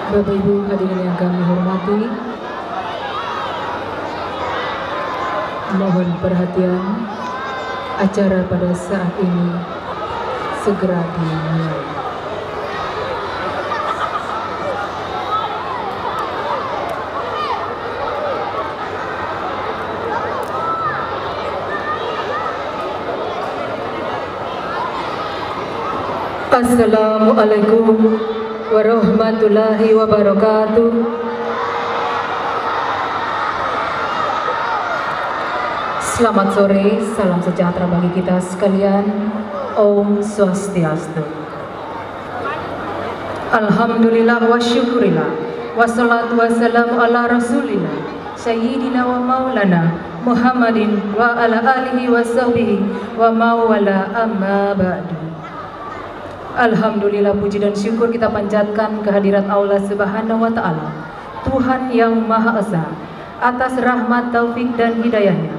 Bapak Ibu hadirin yang kami hormati, mohon perhatian, acara pada saat ini segera dimulai. Assalamualaikum warahmatullahi wabarakatuh. Selamat sore, salam sejahtera bagi kita sekalian. Om Swastiastu. Alhamdulillah wa syukurillah, wassalatu wassalamu ala rasulillah Sayyidina wa maulana Muhammadin wa ala alihi wa sahbihi wa mawala amma ba'du. Alhamdulillah, puji dan syukur kita panjatkan kehadirat Allah Subhanahu wa Ta'ala, Tuhan yang Maha Esa, atas rahmat, taufik dan hidayahnya.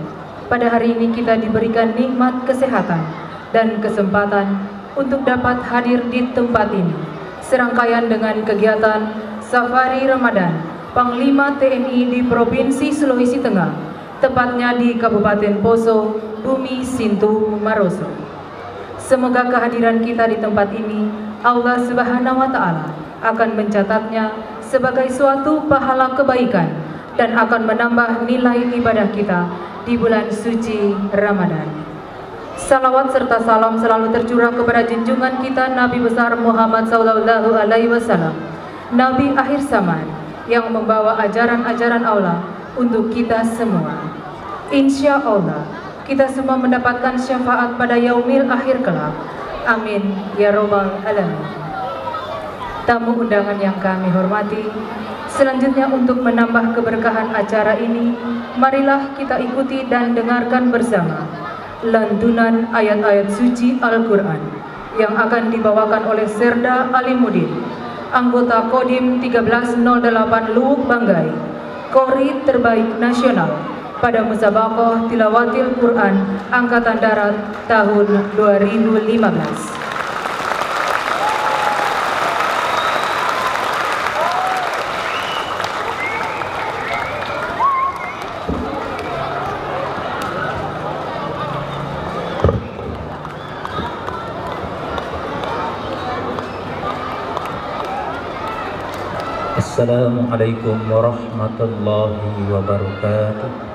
Pada hari ini kita diberikan nikmat kesehatan dan kesempatan untuk dapat hadir di tempat ini, serangkaian dengan kegiatan Safari Ramadan Panglima TNI di Provinsi Sulawesi Tengah, tepatnya di Kabupaten Poso, Bumi Sintu Maroso. Semoga kehadiran kita di tempat ini Allah Subhanahu wa Ta'ala akan mencatatnya sebagai suatu pahala kebaikan dan akan menambah nilai ibadah kita di bulan suci Ramadan. Salawat serta salam selalu tercurah kepada junjungan kita Nabi besar Muhammad sallallahu alaihi wasallam, Nabi akhir zaman yang membawa ajaran-ajaran Allah untuk kita semua. Insya Allah kita semua mendapatkan syafaat pada yaumil akhir kelak. Amin ya robbal alamin. Tamu undangan yang kami hormati, selanjutnya untuk menambah keberkahan acara ini, marilah kita ikuti dan dengarkan bersama lantunan ayat-ayat suci Al-Quran yang akan dibawakan oleh Serda Alimuddin, anggota Kodim 1308 Luwuk Banggai, Kori terbaik nasional pada Musabaqah Tilawatil Quran Angkatan Darat tahun 2015. Assalamualaikum warahmatullahi wabarakatuh.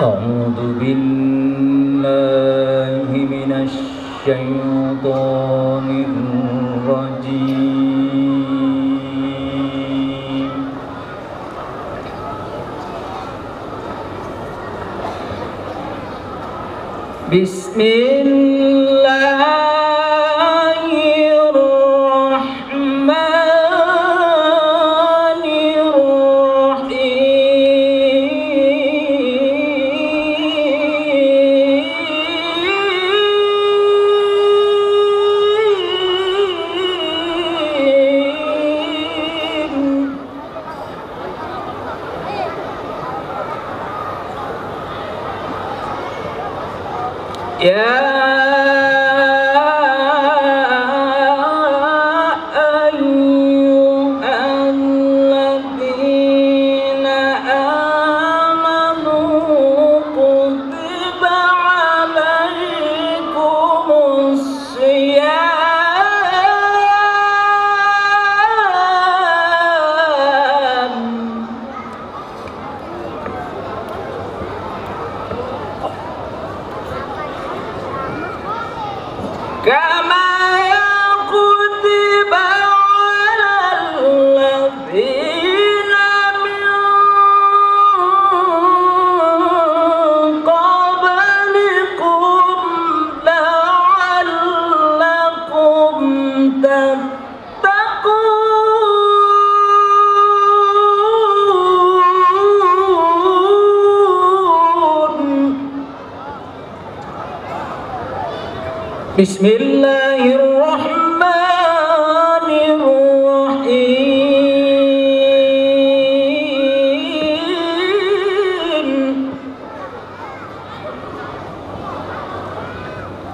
A'udzu billahi minasy syaithanir rajim. Bismillahirrahmanirrahim.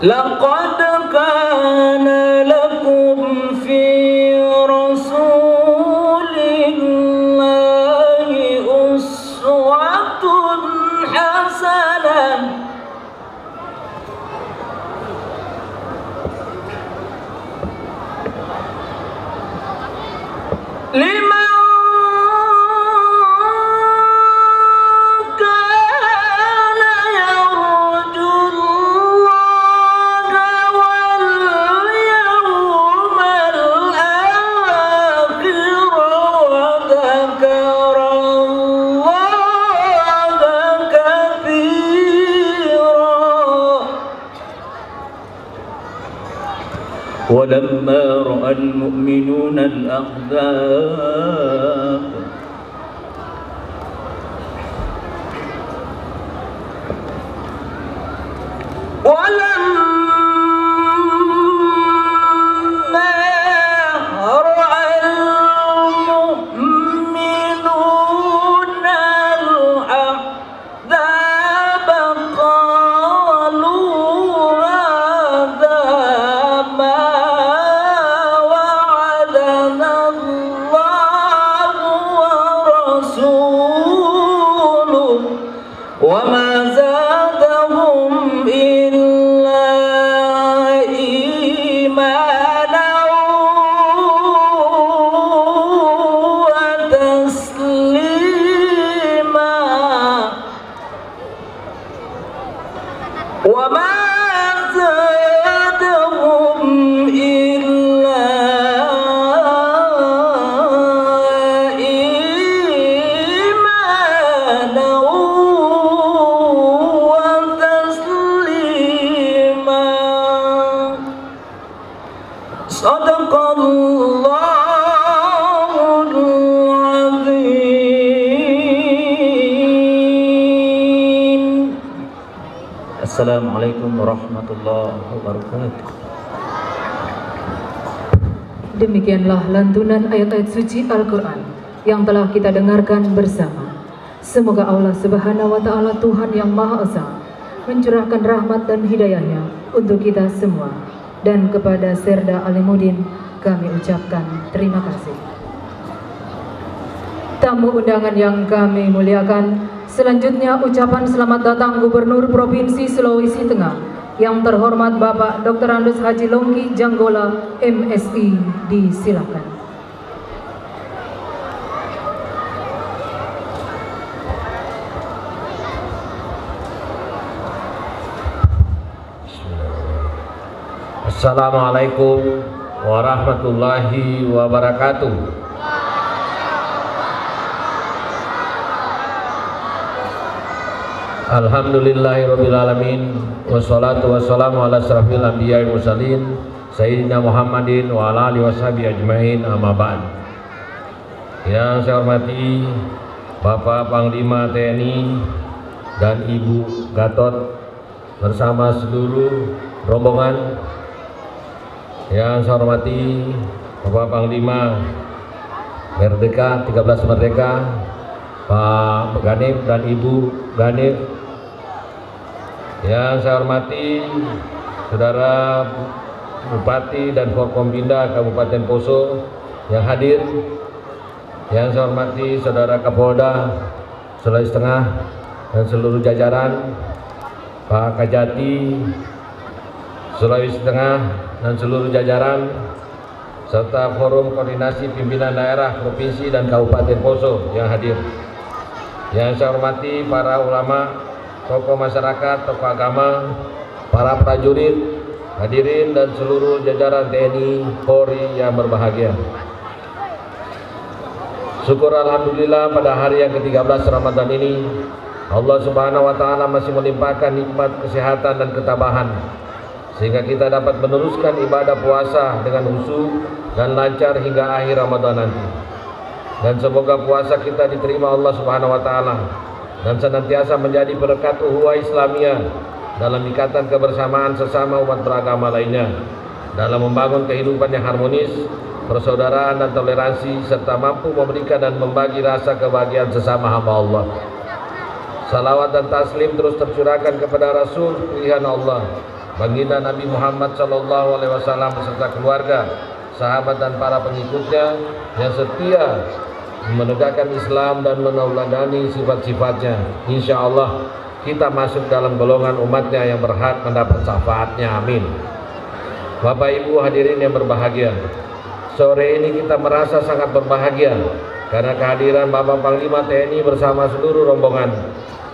لقد كان لكم في رسول الله أسوة حسنة لمن ولما رأى المؤمنون الأحزاب وما زادهم إلا إيمانا وتسليما وما زادهم إلا Assalamualaikum warahmatullahi wabarakatuh. Demikianlah lantunan ayat-ayat suci Al-Quran yang telah kita dengarkan bersama. Semoga Allah Subhanahu wa Ta'ala, Tuhan yang Maha Esa, mencurahkan rahmat dan hidayahnya untuk kita semua. Dan kepada Serda Alimuddin kami ucapkan terima kasih. Tamu undangan yang kami muliakan, selanjutnya ucapan selamat datang Gubernur Provinsi Sulawesi Tengah yang terhormat Bapak Dr. Andes Haji Longki Janggola MSI, disilakan. Assalamualaikum warahmatullahi wabarakatuh. Alhamdulillahirrabbilalamin. Wassalatu wassalamu ala asrafil anbiya'i mursalin Sayyidina Muhammadin wa ala alihi washabihi ajmain, amma ba'd. Yang saya hormati Bapak Panglima TNI dan Ibu Gatot bersama seluruh rombongan. Yang saya hormati Bapak Panglima Merdeka 13 Merdeka, Pak Ganip dan Ibu Ganip. Yang saya hormati Saudara Bupati dan Forkompinda Kabupaten Poso yang hadir. Yang saya hormati Saudara Kapolda Sulawesi Tengah dan seluruh jajaran, Pak Kajati Sulawesi Tengah dan seluruh jajaran, serta Forum Koordinasi Pimpinan Daerah Provinsi dan Kabupaten Poso yang hadir. Yang saya hormati para ulama, tokoh masyarakat, tokoh agama, para prajurit, hadirin dan seluruh jajaran TNI Polri yang berbahagia. Syukur alhamdulillah pada hari yang ke-13 Ramadan ini Allah Subhanahu wa Ta'ala masih melimpahkan nikmat kesehatan dan ketabahan, sehingga kita dapat meneruskan ibadah puasa dengan khusyuk dan lancar hingga akhir Ramadan nanti. Dan semoga puasa kita diterima Allah Subhanahu wa Ta'ala dan senantiasa menjadi berkat ukhuwah Islamiyah dalam ikatan kebersamaan sesama umat beragama lainnya, dalam membangun kehidupan yang harmonis, persaudaraan dan toleransi, serta mampu memberikan dan membagi rasa kebahagiaan sesama hamba Allah. Salawat dan taslim terus tercurahkan kepada Rasul pilihan Allah, baginda Nabi Muhammad SAW beserta keluarga, sahabat dan para pengikutnya yang setia menegakkan Islam dan menauladani sifat-sifatnya. Insya Allah kita masuk dalam golongan umatnya yang berhak mendapat syafaatnya. Amin. Bapak Ibu hadirin yang berbahagia, sore ini kita merasa sangat berbahagia karena kehadiran Bapak Panglima TNI bersama seluruh rombongan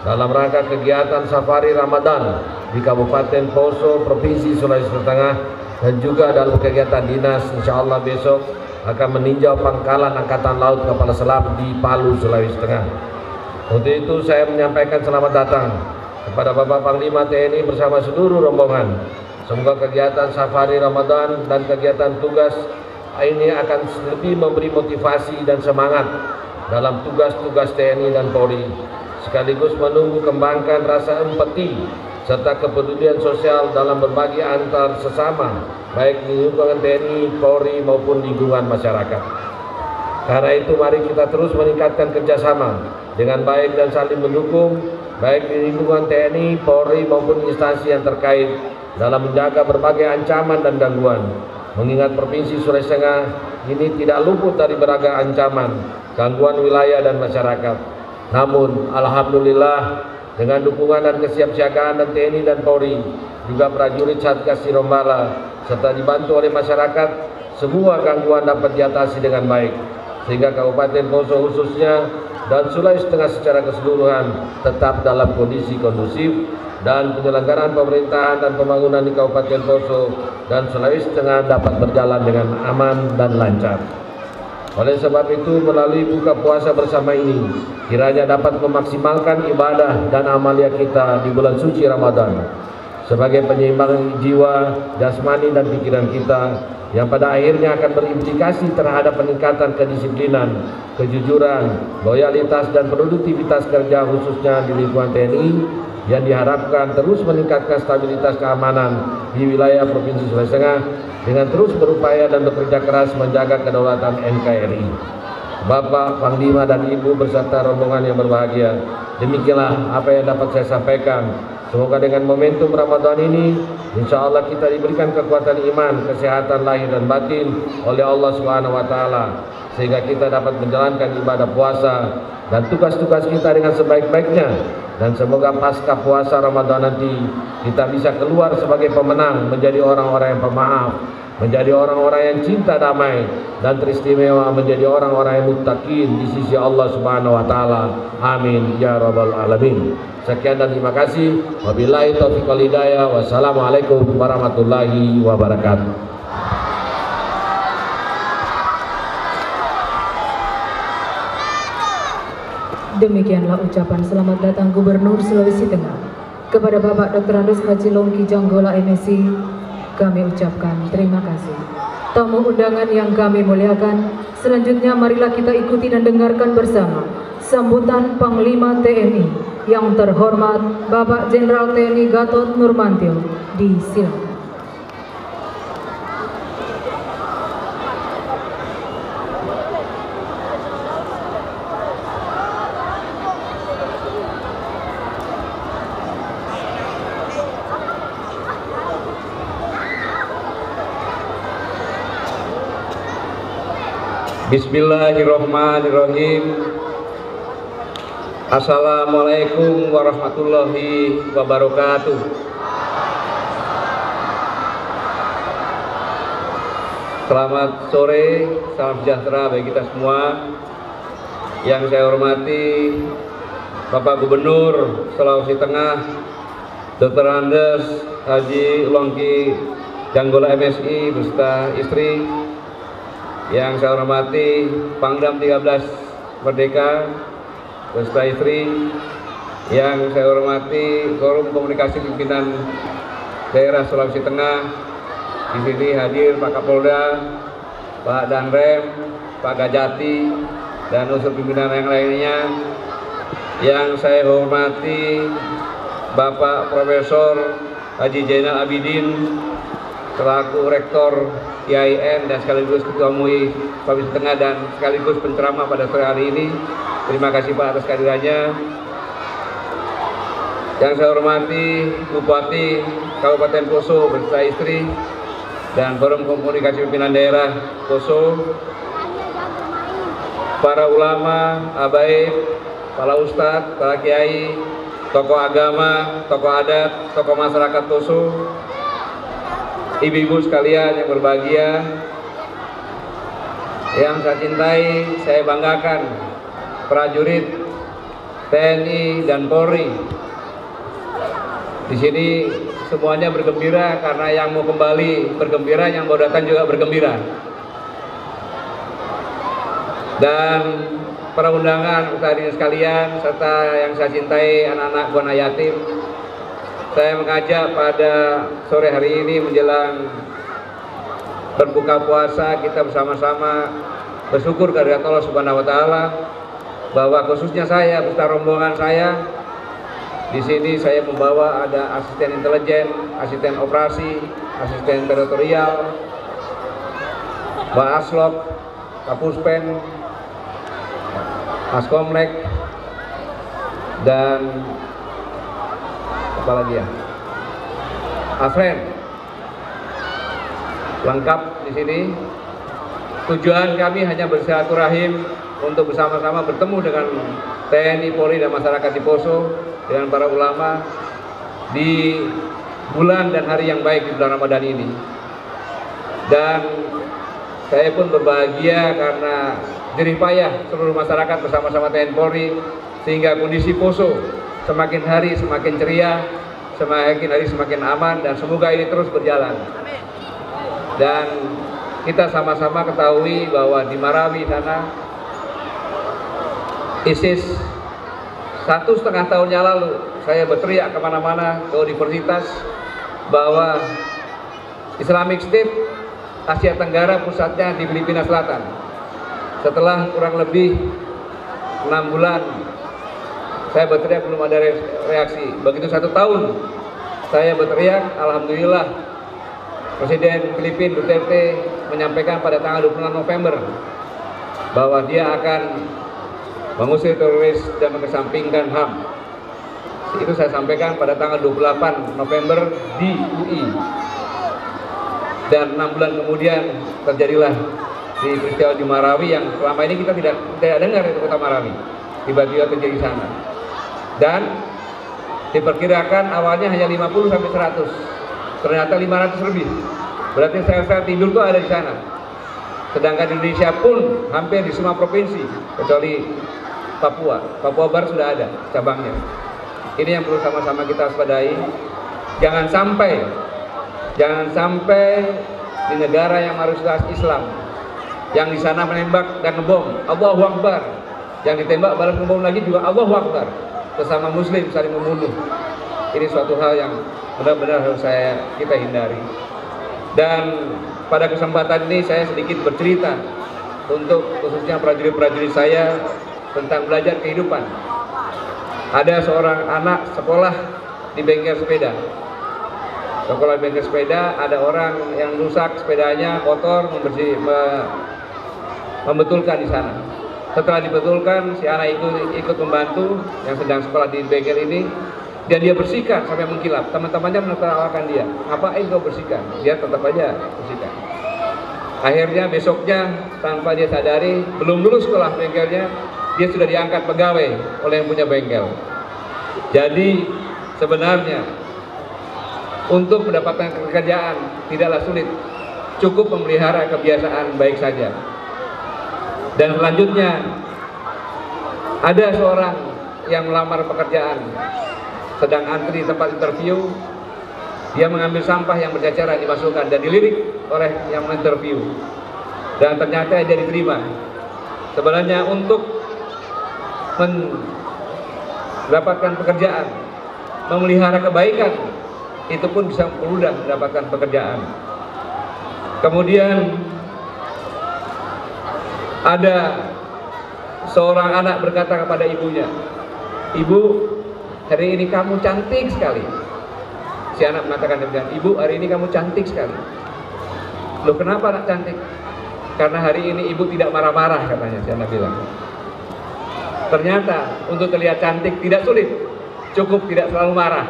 dalam rangka kegiatan Safari Ramadan di Kabupaten Poso, Provinsi Sulawesi Tengah, dan juga dalam kegiatan dinas. Insya Allah besok akan meninjau pangkalan Angkatan Laut Kapal Selam di Palu, Sulawesi Tengah. Untuk itu saya menyampaikan selamat datang kepada Bapak Panglima TNI bersama seluruh rombongan. Semoga kegiatan Safari Ramadan dan kegiatan tugas ini akan lebih memberi motivasi dan semangat dalam tugas-tugas TNI dan Polri, sekaligus menumbuh kembangkan rasa empati serta kepedulian sosial dalam berbagi antar sesama, baik di lingkungan TNI, Polri maupun lingkungan masyarakat. Karena itu mari kita terus meningkatkan kerjasama dengan baik dan saling mendukung, baik di lingkungan TNI, Polri maupun instansi yang terkait dalam menjaga berbagai ancaman dan gangguan. Mengingat Provinsi Sulawesi Tengah ini tidak luput dari beragam ancaman, gangguan wilayah dan masyarakat. Namun alhamdulillah dengan dukungan dan kesiapsiagaan dan TNI dan Polri, juga prajurit Satgas Sirombala, serta dibantu oleh masyarakat, semua gangguan dapat diatasi dengan baik, sehingga Kabupaten Poso khususnya dan Sulawesi Tengah secara keseluruhan tetap dalam kondisi kondusif, dan penyelenggaraan pemerintahan dan pembangunan di Kabupaten Poso dan Sulawesi Tengah dapat berjalan dengan aman dan lancar. Oleh sebab itu, melalui buka puasa bersama ini, kiranya dapat memaksimalkan ibadah dan amalia kita di bulan suci Ramadan sebagai penyeimbang jiwa, jasmani dan pikiran kita, yang pada akhirnya akan berimplikasi terhadap peningkatan kedisiplinan, kejujuran, loyalitas dan produktivitas kerja khususnya di lingkungan TNI, yang diharapkan terus meningkatkan stabilitas keamanan di wilayah Provinsi Sulawesi Tengah dengan terus berupaya dan bekerja keras menjaga kedaulatan NKRI. Bapak Panglima dan Ibu beserta rombongan yang berbahagia, demikianlah apa yang dapat saya sampaikan. Semoga dengan momentum Ramadan ini, insya Allah kita diberikan kekuatan iman, kesehatan lahir dan batin oleh Allah Subhanahu Wa Taala, sehingga kita dapat menjalankan ibadah puasa dan tugas-tugas kita dengan sebaik-baiknya. Dan semoga pasca puasa Ramadan nanti kita bisa keluar sebagai pemenang, menjadi orang-orang yang pemaaf, menjadi orang-orang yang cinta damai, dan teristimewa menjadi orang-orang yang muttaqin di sisi Allah Subhanahu Wa Taala. Amin ya rabbal alamin. Sekian dan terima kasih. Wabillahi taufiq wal hidayah. Wassalamualaikum warahmatullahi wabarakatuh. Demikianlah ucapan selamat datang Gubernur Sulawesi Tengah kepada Bapak Dr. Andes Haji Longki Janggola MSI. Kami ucapkan terima kasih. Tamu undangan yang kami muliakan, selanjutnya marilah kita ikuti dan dengarkan bersama sambutan Panglima TNI yang terhormat Bapak Jenderal TNI Gatot Nurmantio. Disilakan. Bismillahirrahmanirrahim. Assalamualaikum warahmatullahi wabarakatuh. Selamat sore, salam sejahtera bagi kita semua. Yang saya hormati Bapak Gubernur Sulawesi Tengah Dr. Andes Haji Longki Janggola MSI beserta istri. Yang saya hormati Pangdam 13 Merdeka beserta istri. Yang saya hormati Forum Komunikasi Pimpinan Daerah Sulawesi Tengah. Di sini hadir Pak Kapolda, Pak Danrem, Pak Gajati, dan unsur pimpinan yang lainnya. Yang saya hormati Bapak Profesor Haji Zainal Abidin selaku Rektor IAIN dan sekaligus Ketua MUI Sulawesi Tengah dan sekaligus penceramah pada sore hari ini. Terima kasih Pak atas kehadirannya. Yang saya hormati Bupati Kabupaten Poso beserta istri dan Forum Komunikasi Pimpinan Daerah Poso, para ulama, habaib, para ustadz, para kiai, tokoh agama, tokoh adat, tokoh masyarakat Poso, ibu-ibu sekalian yang berbahagia, yang saya cintai, saya banggakan, prajurit TNI dan Polri. Di sini semuanya bergembira karena yang mau kembali bergembira, yang mau datang juga bergembira. Dan para undangan hadirin sekalian serta yang saya cintai anak-anak Buana Yatim, saya mengajak pada sore hari ini menjelang berbuka puasa kita bersama-sama bersyukur kehadirat Allah Subhanahu wa taala bahwa khususnya saya beserta rombongan saya di sini saya membawa ada asisten intelijen, asisten operasi, asisten teritorial, Mbak Aslok, Kapuspen, Askomlek, dan apa lagi ya? Asren. Lengkap di sini. Tujuan kami hanya bersilaturahim untuk bersama-sama bertemu dengan TNI, Polri, dan masyarakat di Poso, dengan para ulama di bulan dan hari yang baik di bulan Ramadan ini. Dan saya pun berbahagia karena jerih payah seluruh masyarakat bersama-sama TNI Polri sehingga kondisi Poso semakin hari semakin ceria, semakin hari semakin aman, dan semoga ini terus berjalan. Dan kita sama-sama ketahui bahwa di Marawi sana ISIS 1,5 tahun yang lalu saya berteriak kemana-mana ke universitas bahwa Islamic State Asia Tenggara pusatnya di Filipina Selatan. Setelah kurang lebih 6 bulan saya berteriak belum ada reaksi. Begitu 1 tahun saya berteriak, alhamdulillah Presiden Filipina Duterte menyampaikan pada tanggal 26 November bahwa dia akan mengusir teroris dan mengesampingkan HAM. Itu saya sampaikan pada tanggal 28 November di UI. Dan 6 bulan kemudian terjadilah di peristiwa di Marawi yang selama ini kita tidak dengar itu kota Marawi. Tiba-tiba terjadi sana. Dan diperkirakan awalnya hanya 50 sampai 100. Ternyata 500 lebih. Berarti sel-sel tidur itu ada di sana. Sedangkan di Indonesia pun hampir di semua provinsi kecuali Papua. Papua Barat sudah ada cabangnya. Ini yang perlu sama-sama kita waspadai. Jangan sampai di negara yang mayoritas Islam yang di sana menembak dan ngebom, Allahu Akbar. Yang ditembak balas ngebom lagi juga Allahu Akbar. Sesama Muslim saling membunuh. Ini suatu hal yang benar-benar harus kita hindari. Dan pada kesempatan ini saya sedikit bercerita untuk khususnya prajurit-prajurit saya tentang belajar kehidupan. Ada seorang anak sekolah di bengkel sepeda. Sekolah bengkel sepeda, ada orang yang rusak sepedanya, kotor, membetulkan di sana. Setelah dibetulkan, si anak ikut membantu yang sedang sekolah di bengkel ini. Dan dia bersihkan sampai mengkilap. Teman-temannya menertawakan dia, ngapain kau bersihkan? Dia tetap aja bersihkan. Akhirnya besoknya tanpa dia sadari, belum lulus sekolah bengkelnya, dia sudah diangkat pegawai oleh yang punya bengkel. Jadi sebenarnya untuk mendapatkan pekerjaan tidaklah sulit, cukup memelihara kebiasaan baik saja. Dan selanjutnya ada seorang yang melamar pekerjaan, sedang antri di tempat interview, dia mengambil sampah yang berceceran dimasukkan dan dilirik oleh yang menginterview, dan ternyata dia diterima. Sebenarnya untuk mendapatkan pekerjaan, memelihara kebaikan, itu pun bisa mudah mendapatkan pekerjaan. Kemudian ada seorang anak berkata kepada ibunya, "Ibu, hari ini kamu cantik sekali." Si anak mengatakan demikian, "Ibu, hari ini kamu cantik sekali." "Loh, kenapa anak cantik?" "Karena hari ini ibu tidak marah-marah," katanya si anak bilang. Ternyata untuk terlihat cantik tidak sulit. cukup tidak selalu marah.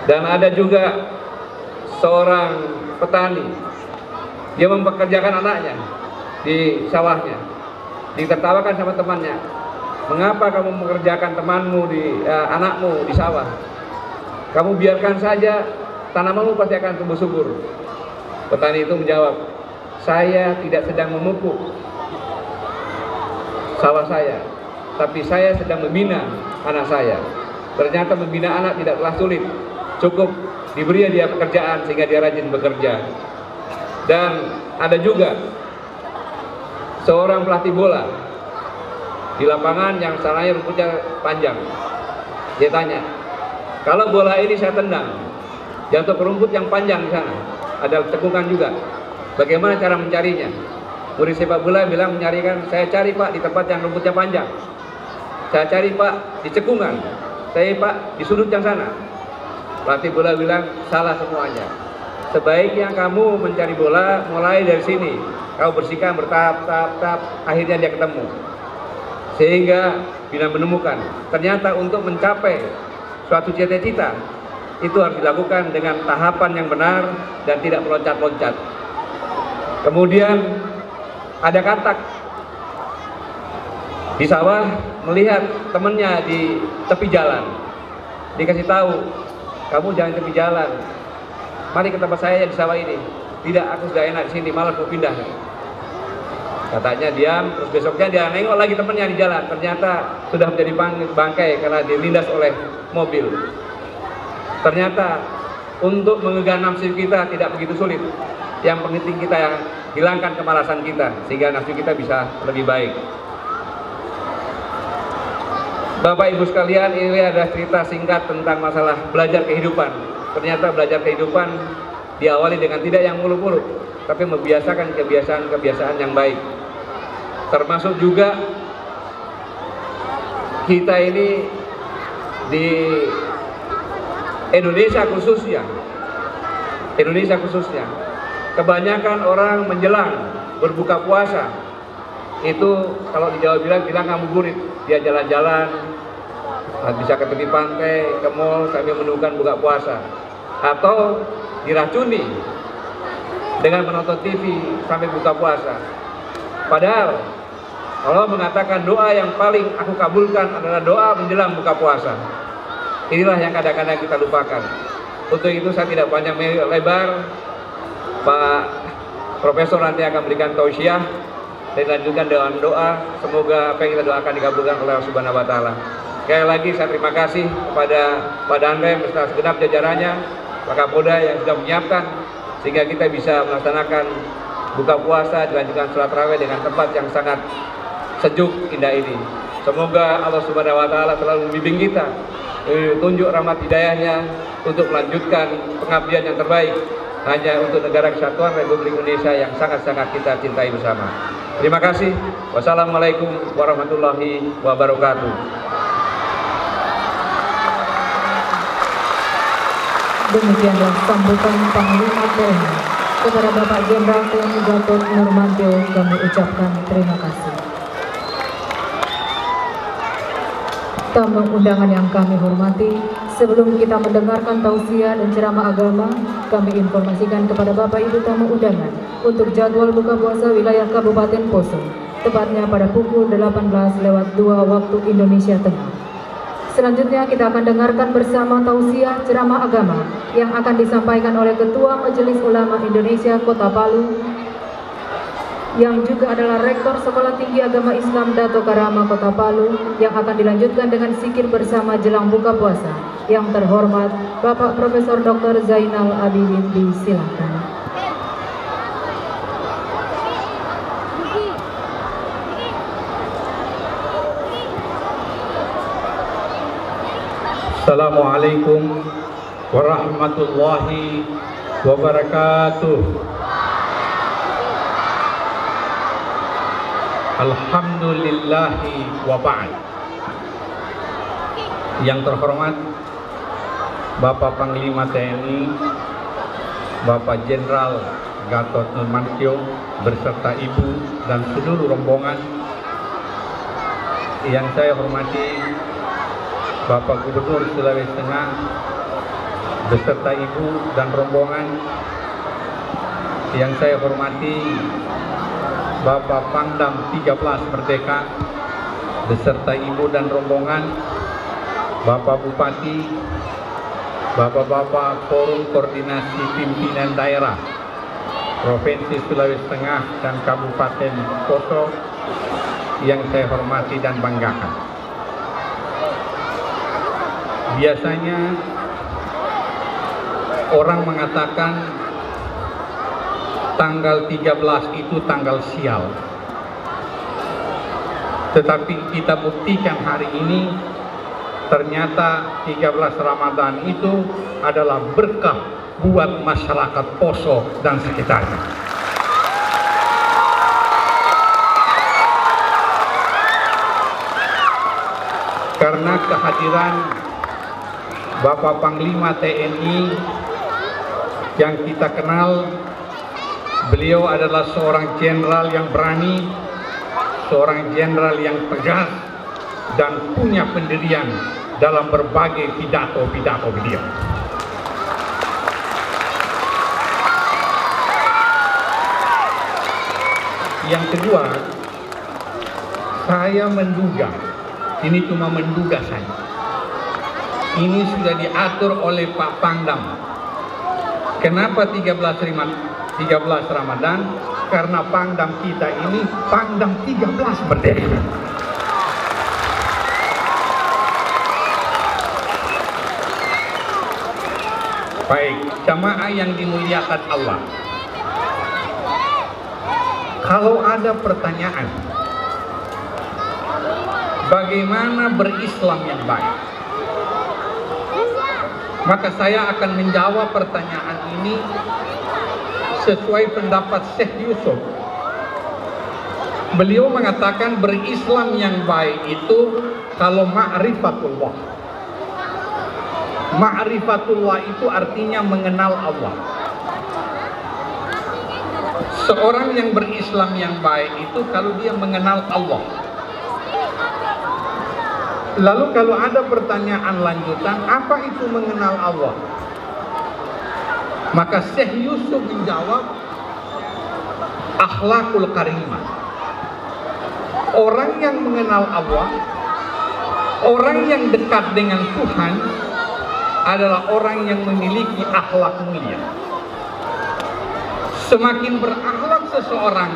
Dan ada juga seorang petani, dia mempekerjakan anaknya di sawahnya, ditertawakan sama temannya, mengapa kamu mengerjakan anakmu di sawah? Kamu biarkan saja, tanamanmu pasti akan tumbuh subur. Petani itu menjawab, saya tidak sedang memupuk sawah saya, tapi saya sedang membina anak saya. Ternyata membina anak tidaklah sulit, cukup diberi dia pekerjaan sehingga dia rajin bekerja. Dan ada juga seorang pelatih bola di lapangan yang sananya rumputnya panjang. Dia tanya, kalau bola ini saya tendang, jatuh ke rumput yang panjang di sana, ada cekungan juga, bagaimana cara mencarinya? Murid sepak bola bilang mencarikan, saya cari pak di tempat yang rumputnya panjang, saya cari pak di cekungan, saya pak di sudut yang sana. Pelatih bola bilang, salah semuanya. Sebaiknya kamu mencari bola mulai dari sini, kamu bersihkan bertahap, akhirnya dia ketemu. Sehingga bila menemukan, ternyata untuk mencapai suatu cita-cita itu harus dilakukan dengan tahapan yang benar dan tidak meloncat-loncat. Kemudian ada katak di sawah melihat temannya di tepi jalan, dikasih tahu, kamu jangan tepi jalan, mari ke tempat saya di sawah ini. Tidak, aku sudah enak di sini, malah mau pindah. Katanya diam, terus besoknya dia nengok lagi temannya di jalan, ternyata sudah menjadi bangkai karena dilindas oleh mobil. Ternyata untuk menggugah nafsu kita tidak begitu sulit. Yang penting kita yang hilangkan kemalasan kita sehingga nafsu kita bisa lebih baik. Bapak Ibu sekalian, ini adalah cerita singkat tentang masalah belajar kehidupan. Ternyata belajar kehidupan diawali dengan tidak yang muluk-muluk, tapi membiasakan kebiasaan-kebiasaan yang baik. Termasuk juga kita ini di Indonesia khususnya, kebanyakan orang menjelang berbuka puasa itu kalau di Jawa bilang ngabuburit, dia jalan-jalan, bisa ke tepi pantai, ke mall sambil menunggukan buka puasa, atau diracuni dengan menonton TV sampai buka puasa. Padahal Allah mengatakan doa yang paling aku kabulkan adalah doa menjelang buka puasa. Inilah yang kadang-kadang kita lupakan. Untuk itu saya tidak panjang lebar, Pak Profesor nanti akan berikan tausiah dan dilanjutkan dengan doa. Semoga apa yang kita doakan dikabulkan oleh Allah Subhanahu wa taala. Sekali lagi saya terima kasih kepada Pak Danrem beserta segenap jajarannya, Pak Kapolda yang sudah menyiapkan sehingga kita bisa melaksanakan buka puasa dilanjutkan sholat tarawih dengan tempat yang sangat sejuk indah ini. Semoga Allah Subhanahu wa taala selalu membimbing kita, tunjuk rahmat hidayahnya untuk melanjutkan pengabdian yang terbaik hanya untuk negara kesatuan Republik Indonesia yang sangat-sangat kita cintai bersama. Terima kasih. Wassalamualaikum warahmatullahi wabarakatuh. Demikianlah sambutan Panglima TNI kepada Bapak Jenderal TNI Gatot Nurmantio, kami ucapkan terima kasih. Tamu undangan yang kami hormati, sebelum kita mendengarkan tausiah dan ceramah agama, kami informasikan kepada Bapak Ibu tamu undangan untuk jadwal buka puasa wilayah Kabupaten Poso, tepatnya pada pukul 18:02 waktu Indonesia Tengah. Selanjutnya kita akan dengarkan bersama tausiah ceramah agama yang akan disampaikan oleh Ketua Majelis Ulama Indonesia Kota Palu, yang juga adalah Rektor Sekolah Tinggi Agama Islam Dato Karama Kota Palu, yang akan dilanjutkan dengan zikir bersama jelang buka puasa. Yang terhormat Bapak Profesor Dr. Zainal Abidin, disilakan. Assalamualaikum warahmatullahi wabarakatuh. Alhamdulillahi wa ba'd. Yang terhormat Bapak Panglima TNI, Bapak Jenderal Gatot Nurmantio beserta Ibu dan seluruh rombongan yang saya hormati, Bapak Gubernur Sulawesi Tengah beserta Ibu dan rombongan, yang saya hormati Bapak Pangdam 13 Merdeka beserta Ibu dan rombongan, Bapak Bupati, Bapak-bapak Forum Koordinasi Pimpinan Daerah Provinsi Sulawesi Tengah dan Kabupaten Poso yang saya hormati dan banggakan. Biasanya orang mengatakan tanggal 13 itu tanggal sial. Tetapi kita buktikan hari ini ternyata 13 Ramadan itu adalah berkah buat masyarakat Poso dan sekitarnya. Karena kehadiran Bapak Panglima TNI yang kita kenal, beliau adalah seorang jenderal yang berani, seorang jenderal yang tegas dan punya pendirian dalam berbagai pidato-pidato beliau. Yang kedua, saya menduga, ini cuma menduga saja, ini sudah diatur oleh Pak Pangdam. Kenapa 13 Ramadan? Karena Pangdam kita ini Pangdam 13 Merdeka. Baik, jamaah yang dimuliakan Allah, kalau ada pertanyaan bagaimana berislam yang baik, maka saya akan menjawab pertanyaan ini sesuai pendapat Syekh Yusuf. Beliau mengatakan berislam yang baik itu kalau ma'rifatullah. Ma'rifatullah itu artinya mengenal Allah. Seorang yang berislam yang baik itu kalau dia mengenal Allah. Lalu kalau ada pertanyaan lanjutan, apa itu mengenal Allah? Maka Syekh Yusuf menjawab, akhlakul karimah. Orang yang mengenal Allah, orang yang dekat dengan Tuhan adalah orang yang memiliki akhlak mulia. Semakin berakhlak seseorang,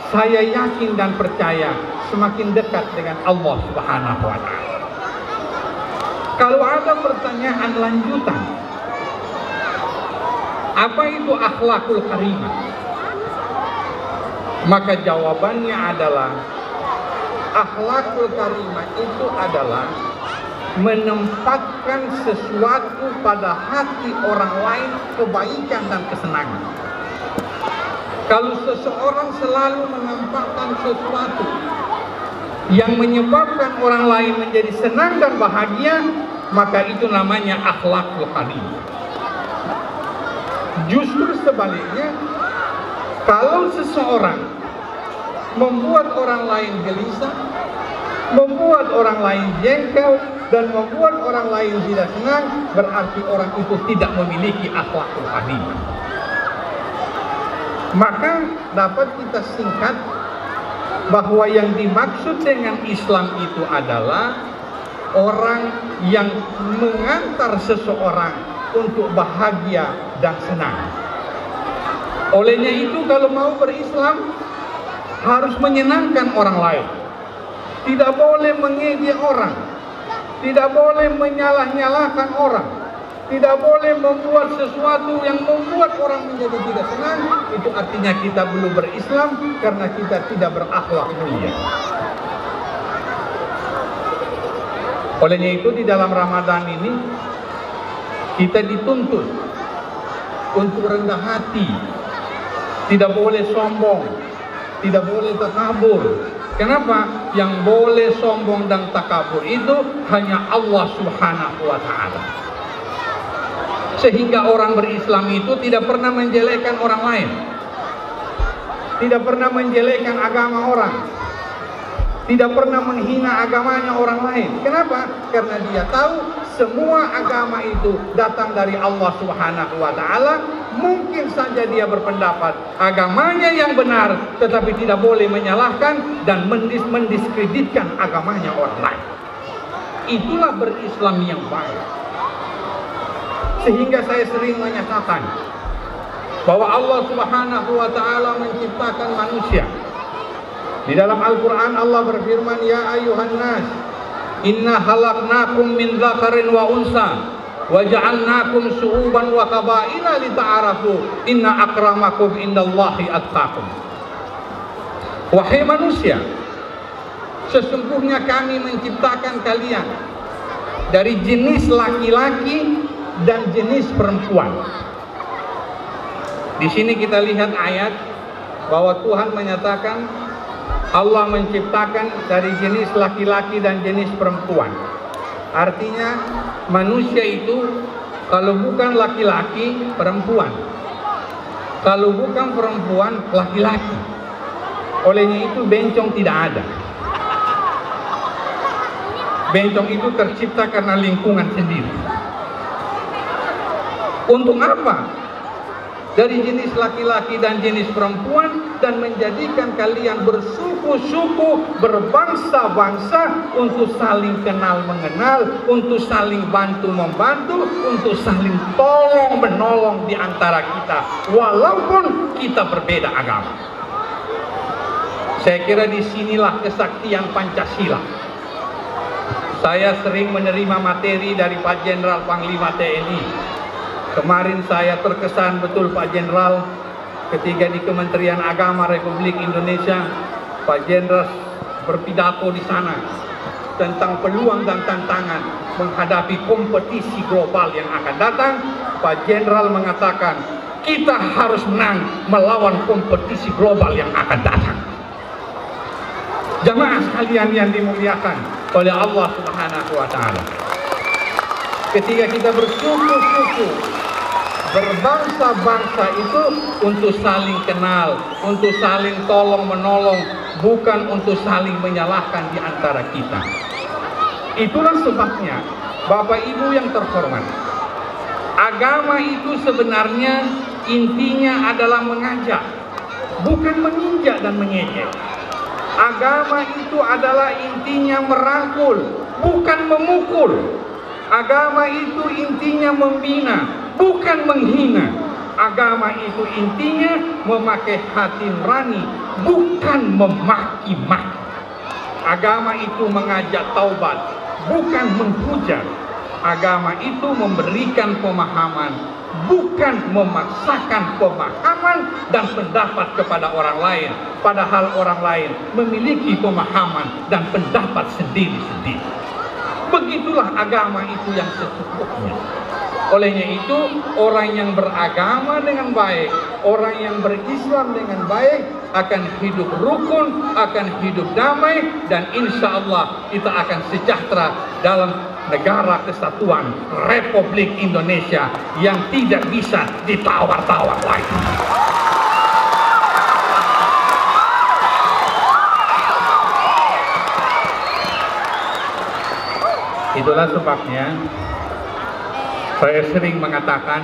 saya yakin dan percaya semakin dekat dengan Allah Subhanahu wa Ta'ala. Kalau ada pertanyaan lanjutan, apa itu akhlakul karimah? Maka jawabannya adalah akhlakul karimah itu adalah menempatkan sesuatu pada hati orang lain kebaikan dan kesenangan. Kalau seseorang selalu menempatkan sesuatu yang menyebabkan orang lain menjadi senang dan bahagia, maka itu namanya akhlakul karimah. Justru sebaliknya, kalau seseorang membuat orang lain gelisah, membuat orang lain jengkel, dan membuat orang lain tidak senang, berarti orang itu tidak memiliki akhlakul karimah. Maka dapat kita singkat bahwa yang dimaksud dengan Islam itu adalah orang yang mengantar seseorang untuk bahagia dan senang. Olehnya itu kalau mau berislam harus menyenangkan orang lain. Tidak boleh mengejek orang, tidak boleh menyalah-nyalahkan orang, tidak boleh membuat sesuatu yang membuat orang menjadi tidak senang. Itu artinya kita belum berislam karena kita tidak berakhlak mulia. Olehnya itu di dalam Ramadan ini kita dituntut untuk rendah hati, tidak boleh sombong, tidak boleh takabur. Kenapa? Yang boleh sombong dan takabur itu hanya Allah Subhanahu wa Ta'ala. Sehingga orang berislam itu tidak pernah menjelekkan orang lain, tidak pernah menjelekkan agama orang, tidak pernah menghina agamanya orang lain. Kenapa? Karena dia tahu semua agama itu datang dari Allah Subhanahu wa Ta'ala. Mungkin saja dia berpendapat agamanya yang benar, tetapi tidak boleh menyalahkan dan mendiskreditkan agamanya orang lain. Itulah berislam yang baik. Sehingga saya sering menyatakan bahwa Allah Subhanahu wa Ta'ala menciptakan manusia. Di dalam Al-Quran Allah berfirman, ya ayuhan nas, inna halaknakum min dzakarin wa unsa wa ja'alnakum syu'uban wa qabaila lita'arafu inna akramakum indallahi atqakum. Wahai manusia, sesungguhnya kami menciptakan kalian dari jenis laki-laki dan jenis perempuan. Di sini kita lihat ayat bahwa Tuhan menyatakan Allah menciptakan dari jenis laki-laki dan jenis perempuan. Artinya manusia itu kalau bukan laki-laki, perempuan. Kalau bukan perempuan, laki-laki. Olehnya itu bencong tidak ada. Bencong itu tercipta karena lingkungan sendiri. Untuk apa? Dari jenis laki-laki dan jenis perempuan, dan menjadikan kalian bersuku-suku, berbangsa-bangsa, untuk saling kenal mengenal, untuk saling bantu-membantu, untuk saling tolong-menolong di antara kita, walaupun kita berbeda agama. Saya kira disinilah kesaktian Pancasila. Saya sering menerima materi dari Pak Jenderal Panglima TNI. Kemarin saya terkesan betul Pak Jenderal ketika di Kementerian Agama Republik Indonesia, Pak Jenderal berpidato di sana tentang peluang dan tantangan menghadapi kompetisi global yang akan datang. Pak Jenderal mengatakan kita harus menang melawan kompetisi global yang akan datang. Jamaah sekalian yang dimuliakan oleh Allah Subhanahu wa Ta'ala, ketika kita bersuku-suku, berbangsa-bangsa itu untuk saling kenal, untuk saling tolong-menolong, bukan untuk saling menyalahkan di antara kita. Itulah sebabnya Bapak Ibu yang terhormat, agama itu sebenarnya intinya adalah mengajak, bukan menginjak dan mengejek. Agama itu adalah intinya merangkul, bukan memukul. Agama itu intinya membina, bukan menghina. Agama itu intinya memakai hati nurani, bukan memaki-maki. Agama itu mengajak taubat, bukan menghujat. Agama itu memberikan pemahaman, bukan memaksakan pemahaman dan pendapat kepada orang lain, padahal orang lain memiliki pemahaman dan pendapat sendiri-sendiri. Begitulah agama itu yang secukupnya. Olehnya itu, orang yang beragama dengan baik, orang yang berislam dengan baik, akan hidup rukun, akan hidup damai, dan insya Allah kita akan sejahtera dalam negara kesatuan Republik Indonesia yang tidak bisa ditawar-tawar lagi. Itulah sebabnya saya sering mengatakan,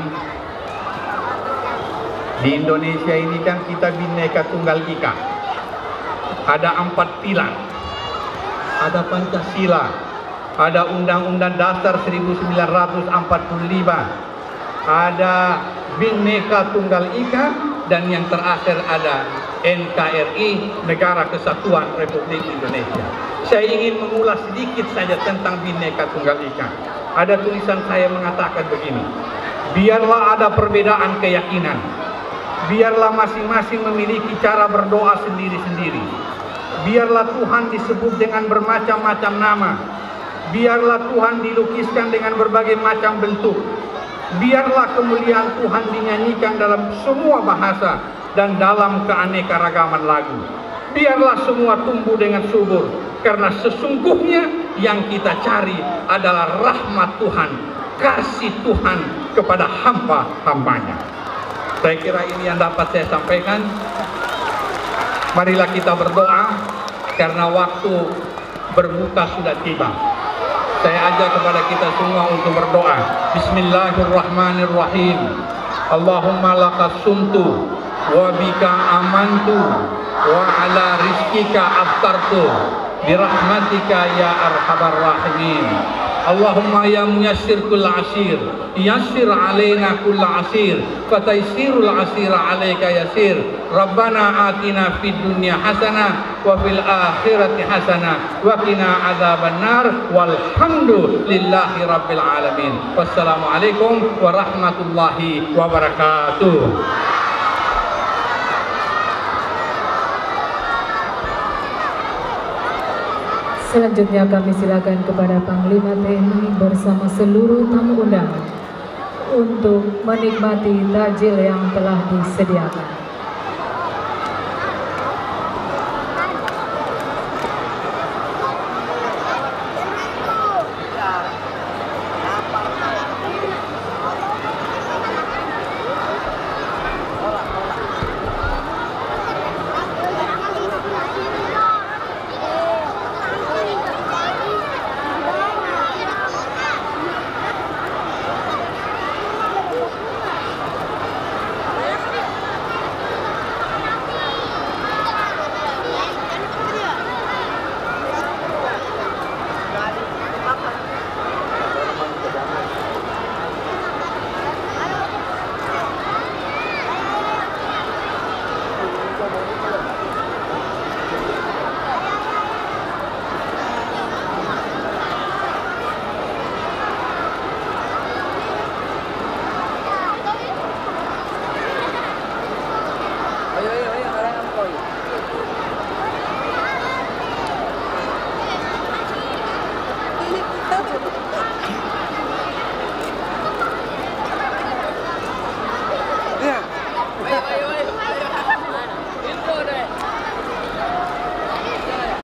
di Indonesia ini kan kita Bhinneka Tunggal Ika. Ada 4 pilar. Ada Pancasila, ada Undang-Undang Dasar 1945, ada Bhinneka Tunggal Ika, dan yang terakhir ada NKRI, Negara Kesatuan Republik Indonesia. Saya ingin mengulas sedikit saja tentang Bhinneka Tunggal Ika. Ada tulisan saya mengatakan begini: biarlah ada perbedaan keyakinan, biarlah masing-masing memiliki cara berdoa sendiri-sendiri, biarlah Tuhan disebut dengan bermacam-macam nama, biarlah Tuhan dilukiskan dengan berbagai macam bentuk, biarlah kemuliaan Tuhan dinyanyikan dalam semua bahasa dan dalam keanekaragaman lagu, biarlah semua tumbuh dengan subur, karena sesungguhnya yang kita cari adalah rahmat Tuhan, kasih Tuhan kepada hamba-hambanya. Saya kira ini yang dapat saya sampaikan. Marilah kita berdoa karena waktu berbuka sudah tiba. Saya ajak kepada kita semua untuk berdoa. Bismillahirrahmanirrahim. Allahumma laka sumtu wa bika amantu wa ala rizkika aftartu birahmatika ya arhamar rahimin. Allahumma ya muyassir kull asir, yassir alaina kull asir, fataysirul asira alaika yasir. Rabbana atina fid dunya hasanah wa fil akhirati hasanah wa qina adzabannar walhamdulillahi rabbil alamin. Wassalamualaikum warahmatullahi wabarakatuh. Selanjutnya kami silakan kepada Panglima TNI bersama seluruh tamu undangan untuk menikmati takjil yang telah disediakan.